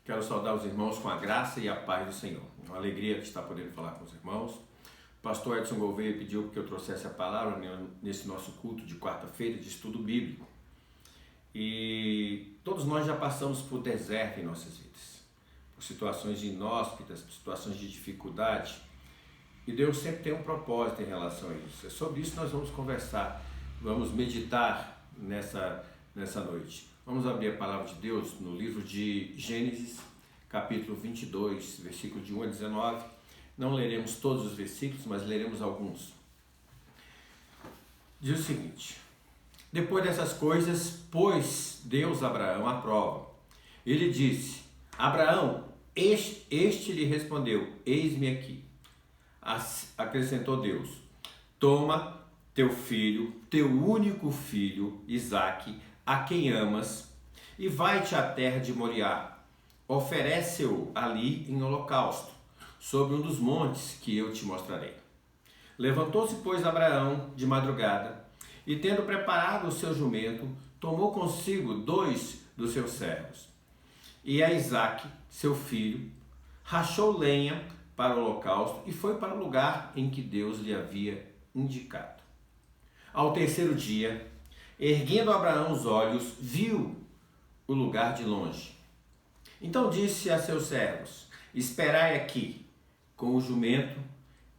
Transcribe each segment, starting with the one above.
Quero saudar os irmãos com a graça e a paz do Senhor. Uma alegria de estar podendo falar com os irmãos. O pastor Edson Gouveia pediu que eu trouxesse a palavra nesse nosso culto de quarta-feira de estudo bíblico. E todos nós já passamos por deserto em nossas vidas, por situações inóspitas, por situações de dificuldade. E Deus sempre tem um propósito em relação a isso. É sobre isso que nós vamos conversar, vamos meditar nessa noite. Vamos abrir a palavra de Deus no livro de Gênesis, capítulo 22, versículo de 1 a 19. Não leremos todos os versículos, mas leremos alguns. Diz o seguinte: depois dessas coisas, pôs Deus Abraão à prova. Ele disse: Abraão, este lhe respondeu: eis-me aqui. Acrescentou Deus: toma teu filho, teu único filho, Isaque, a quem amas, e vai-te à terra de Moriá. Oferece-o ali em holocausto, sobre um dos montes que eu te mostrarei. Levantou-se, pois, Abraão de madrugada, e tendo preparado o seu jumento, tomou consigo 2 dos seus servos, e a Isaque, seu filho, rachou lenha para o holocausto e foi para o lugar em que Deus lhe havia indicado. Ao terceiro dia, erguendo Abraão os olhos, viu o lugar de longe. Então disse a seus servos: esperai aqui com o jumento,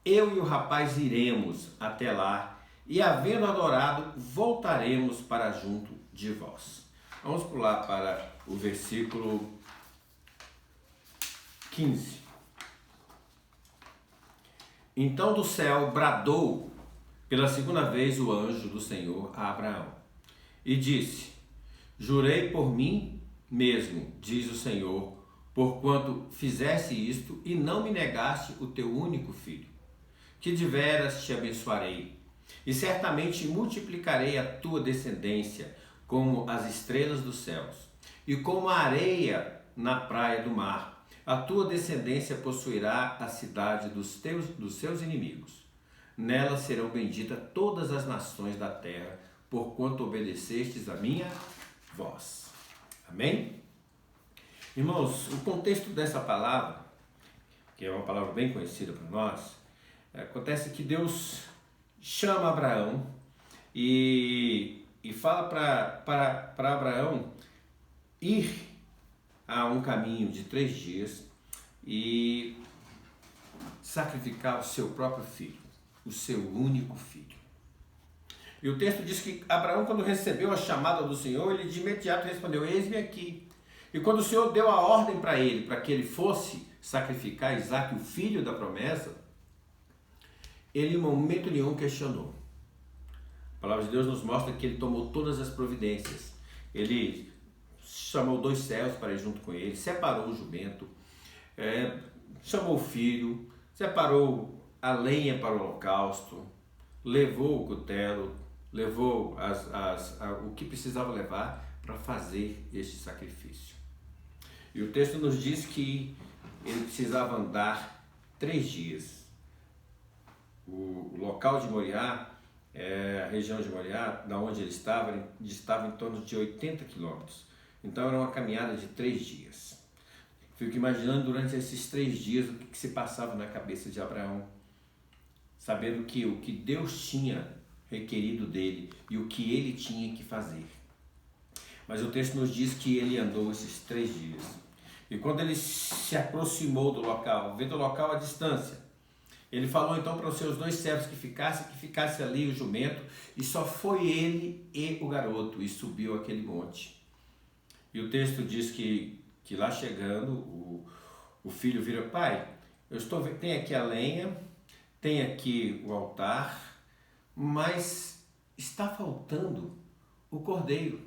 eu e o rapaz iremos até lá, e havendo adorado, voltaremos para junto de vós. Vamos pular para o versículo 15. Então do céu bradou pela segunda vez o anjo do Senhor a Abraão e disse: jurei por mim mesmo, diz o Senhor, porquanto fizeste isto e não me negaste o teu único filho, que deveras te abençoarei, e certamente multiplicarei a tua descendência como as estrelas dos céus, e como a areia na praia do mar. A tua descendência possuirá a cidade dos seus inimigos. Nela serão benditas todas as nações da terra, porquanto obedecestes a minha voz. Amém? Irmãos, o contexto dessa palavra, que é uma palavra bem conhecida para nós, acontece que Deus chama Abraão e fala para Abraão ir a um caminho de 3 dias e sacrificar o seu próprio filho, o seu único filho. E o texto diz que Abraão, quando recebeu a chamada do Senhor, ele de imediato respondeu: eis-me aqui. E quando o Senhor deu a ordem para ele, para que ele fosse sacrificar Isaque, o filho da promessa, ele em momento nenhum questionou. A palavra de Deus nos mostra que ele tomou todas as providências. Ele chamou 2 servos para ir junto com ele, separou o jumento, chamou o filho, separou a lenha para o holocausto, levou o cutelo, levou o que precisava levar para fazer este sacrifício. E o texto nos diz que ele precisava andar 3 dias. O local de Moriá, a região de Moriá, da onde ele estava em torno de 80 quilômetros. Então era uma caminhada de 3 dias. Fico imaginando durante esses 3 dias o que se passava na cabeça de Abraão, sabendo que o que Deus tinha requerido dele e o que ele tinha que fazer. Mas o texto nos diz que ele andou esses 3 dias. E quando ele se aproximou do local, vendo o local à distância, ele falou então para os seus 2 servos que ficasse ali o jumento, e só foi ele e o garoto, e subiu aquele monte. E o texto diz que lá chegando, o filho vira: pai, tem aqui a lenha, tem aqui o altar, mas está faltando o cordeiro.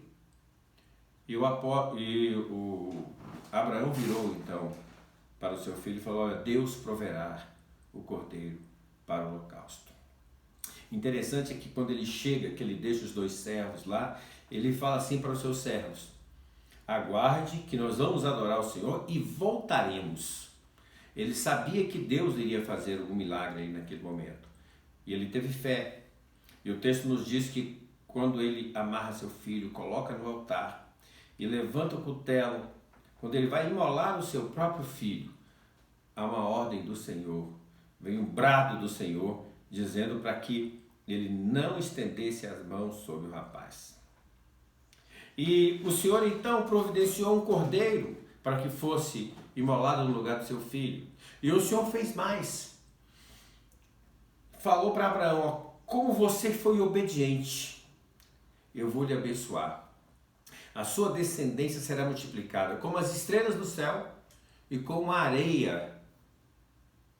E o Abraão virou então para o seu filho e falou: Deus proverá o cordeiro para o holocausto. Interessante é que quando ele chega, que ele deixa os 2 servos lá, ele fala assim para os seus servos: aguarde que nós vamos adorar o Senhor e voltaremos. Ele sabia que Deus iria fazer um milagre aí naquele momento. E ele teve fé. E o texto nos diz que quando ele amarra seu filho, coloca no altar e levanta o cutelo quando ele vai imolar o seu próprio filho, há uma ordem do Senhor, vem um brado do Senhor, dizendo para que ele não estendesse as mãos sobre o rapaz. E o Senhor então providenciou um cordeiro para que fosse imolado no lugar do seu filho. E o Senhor fez mais. Falou para Abraão, ó, como você foi obediente, eu vou lhe abençoar. A sua descendência será multiplicada como as estrelas do céu e como a areia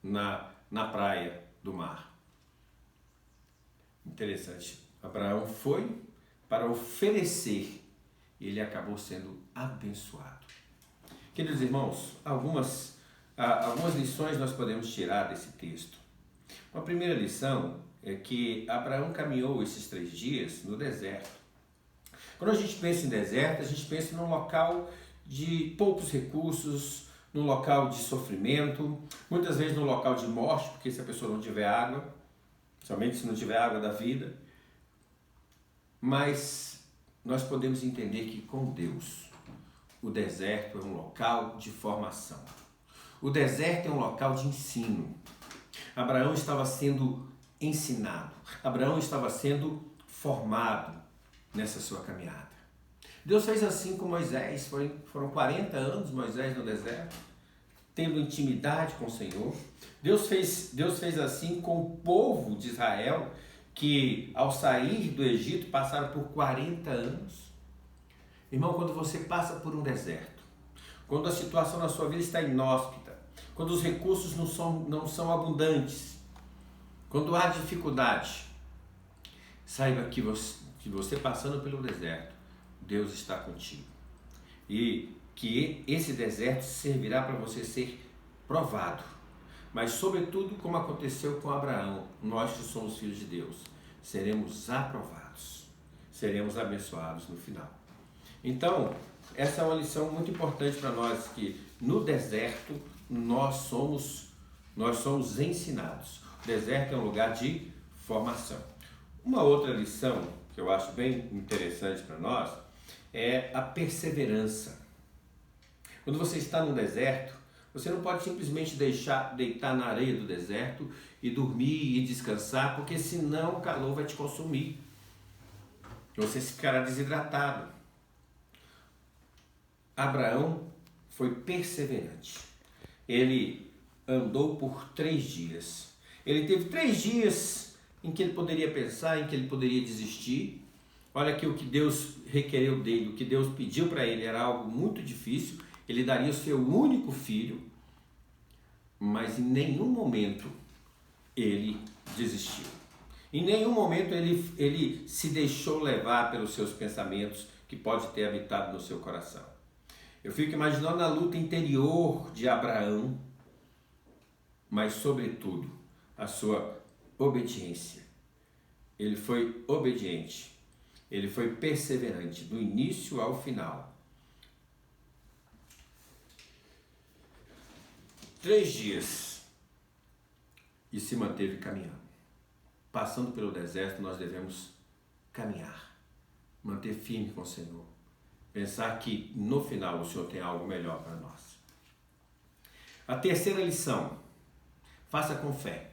na praia do mar. Interessante. Abraão foi para oferecer e ele acabou sendo abençoado. Queridos irmãos, algumas lições nós podemos tirar desse texto. Uma primeira lição é que Abraão caminhou esses 3 dias no deserto. Quando a gente pensa em deserto, a gente pensa num local de poucos recursos, num local de sofrimento, muitas vezes num local de morte, porque se a pessoa não tiver água, somente se não tiver água da vida. Mas nós podemos entender que com Deus, o deserto é um local de formação. O deserto é um local de ensino. Abraão estava sendo ensinado. Abraão estava sendo formado nessa sua caminhada. Deus fez assim com Moisés. Foram 40 anos Moisés no deserto, tendo intimidade com o Senhor. Deus fez assim com o povo de Israel, que ao sair do Egito passaram por 40 anos. Irmão, quando você passa por um deserto, quando a situação na sua vida está inóspita, quando os recursos não são abundantes, quando há dificuldade, saiba que você passando pelo deserto, Deus está contigo. E que esse deserto servirá para você ser provado. Mas sobretudo, como aconteceu com Abraão, nós que somos filhos de Deus, seremos aprovados, seremos abençoados no final. Então, essa é uma lição muito importante para nós, que no deserto nós somos ensinados. O deserto é um lugar de formação. Uma outra lição que eu acho bem interessante para nós é a perseverança. Quando você está no deserto, você não pode simplesmente deitar na areia do deserto e dormir e descansar, porque senão o calor vai te consumir. Você ficará desidratado. Abraão foi perseverante. Ele andou por 3 dias. Ele teve 3 dias em que ele poderia pensar, em que ele poderia desistir. Olha que o que Deus requereu dele, o que Deus pediu para ele era algo muito difícil. Ele daria o seu único filho, mas em nenhum momento ele desistiu. Em nenhum momento ele se deixou levar pelos seus pensamentos que pode ter habitado no seu coração. Eu fico imaginando a luta interior de Abraão, mas sobretudo a sua obediência. Ele foi obediente, ele foi perseverante do início ao final. 3 dias e se manteve caminhando. Passando pelo deserto, nós devemos caminhar, manter firme com o Senhor, pensar que no final o Senhor tem algo melhor para nós. A terceira lição: faça com fé.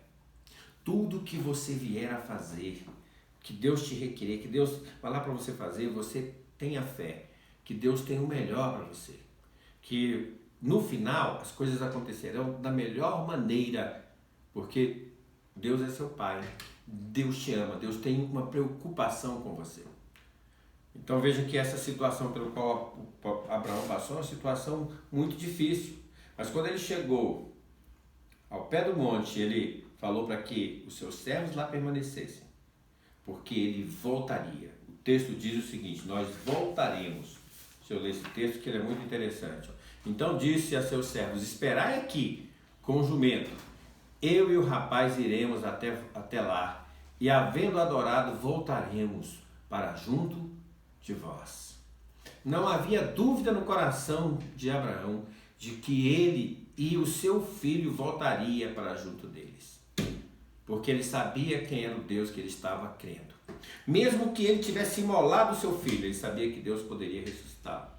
Tudo que você vier a fazer, que Deus te requerer, que Deus falar para você fazer, você tenha fé, que Deus tem o melhor para você, que no final as coisas acontecerão da melhor maneira, porque Deus é seu Pai, Deus te ama, Deus tem uma preocupação com você. Então veja que essa situação pelo qual Abraão passou é uma situação muito difícil, mas quando ele chegou ao pé do monte, ele falou para que os seus servos lá permanecessem, porque ele voltaria. O texto diz o seguinte: nós voltaremos. Deixa eu ler esse texto que ele é muito interessante. Então disse a seus servos: esperai aqui com o jumento, eu e o rapaz iremos até lá, e havendo adorado, voltaremos para junto de vós. Não havia dúvida no coração de Abraão de que ele e o seu filho voltaria para junto deles, porque ele sabia quem era o Deus que ele estava crendo. Mesmo que ele tivesse imolado o seu filho, ele sabia que Deus poderia ressuscitá-lo.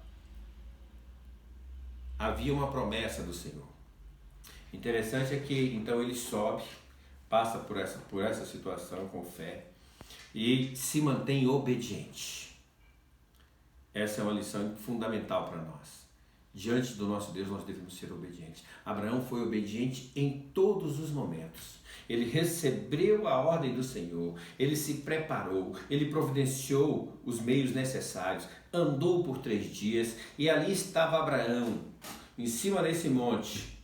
havia uma promessa do Senhor. Interessante é que então ele sobe, passa por essa situação com fé e se mantém obediente. Essa é uma lição fundamental para nós. Diante do nosso Deus nós devemos ser obedientes. Abraão foi obediente em todos os momentos. Ele recebeu a ordem do Senhor, ele se preparou, ele providenciou os meios necessários, andou por 3 dias e ali estava Abraão, em cima desse monte,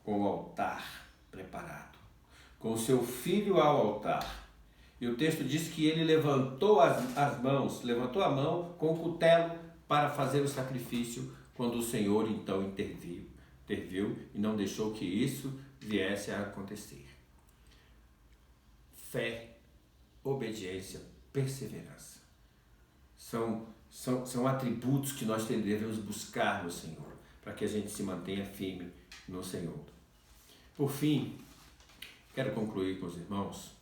com o altar preparado, com o seu filho ao altar. E o texto diz que ele levantou as mãos, levantou a mão com o cutelo para fazer o sacrifício, quando o Senhor então interviu e não deixou que isso viesse a acontecer. Fé, obediência, perseverança. São atributos que nós devemos buscar no Senhor, para que a gente se mantenha firme no Senhor. Por fim, quero concluir com os irmãos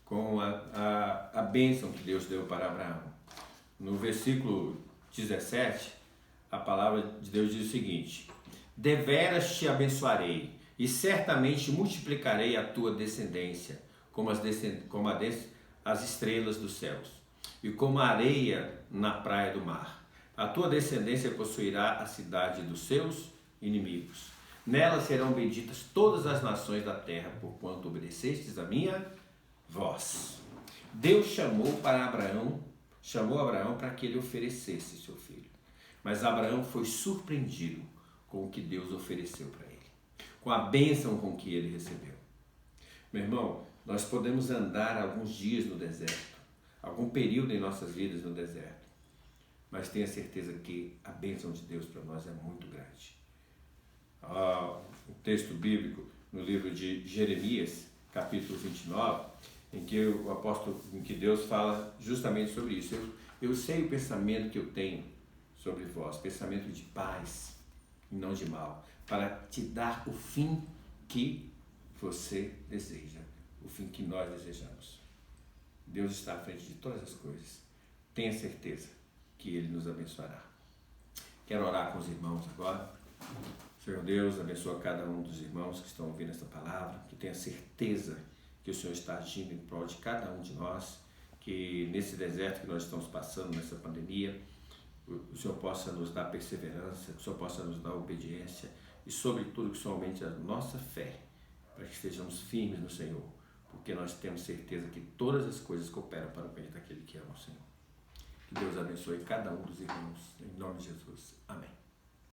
com a bênção que Deus deu para Abraão. No versículo 17, a palavra de Deus diz o seguinte: deveras te abençoarei e certamente multiplicarei a tua descendência como as estrelas dos céus e como a areia na praia do mar. A tua descendência possuirá a cidade dos seus inimigos. Nela serão benditas todas as nações da terra, porquanto obedecestes a minha voz. Deus chamou Abraão para que ele oferecesse seu filho. Mas Abraão foi surpreendido com o que Deus ofereceu para ele, com a bênção com que ele recebeu. Meu irmão, nós podemos andar alguns dias no deserto, algum período em nossas vidas no deserto, mas tenha certeza que a bênção de Deus para nós é muito grande. O texto bíblico no livro de Jeremias, capítulo 29, em que Deus fala justamente sobre isso. Eu sei o pensamento que eu tenho sobre vós, pensamento de paz e não de mal, para te dar o fim que você deseja, o fim que nós desejamos. Deus está à frente de todas as coisas. Tenha certeza que Ele nos abençoará. Quero orar com os irmãos agora. Senhor Deus, abençoa cada um dos irmãos que estão ouvindo esta palavra, que tenha certeza que o Senhor está agindo em prol de cada um de nós, que nesse deserto que nós estamos passando, nessa pandemia, o Senhor possa nos dar perseverança, que o Senhor possa nos dar obediência e, sobretudo, que somente a nossa fé, para que estejamos firmes no Senhor, porque nós temos certeza que todas as coisas cooperam para o bem daquele que ama o Senhor. Que Deus abençoe cada um dos irmãos, em nome de Jesus. Amém.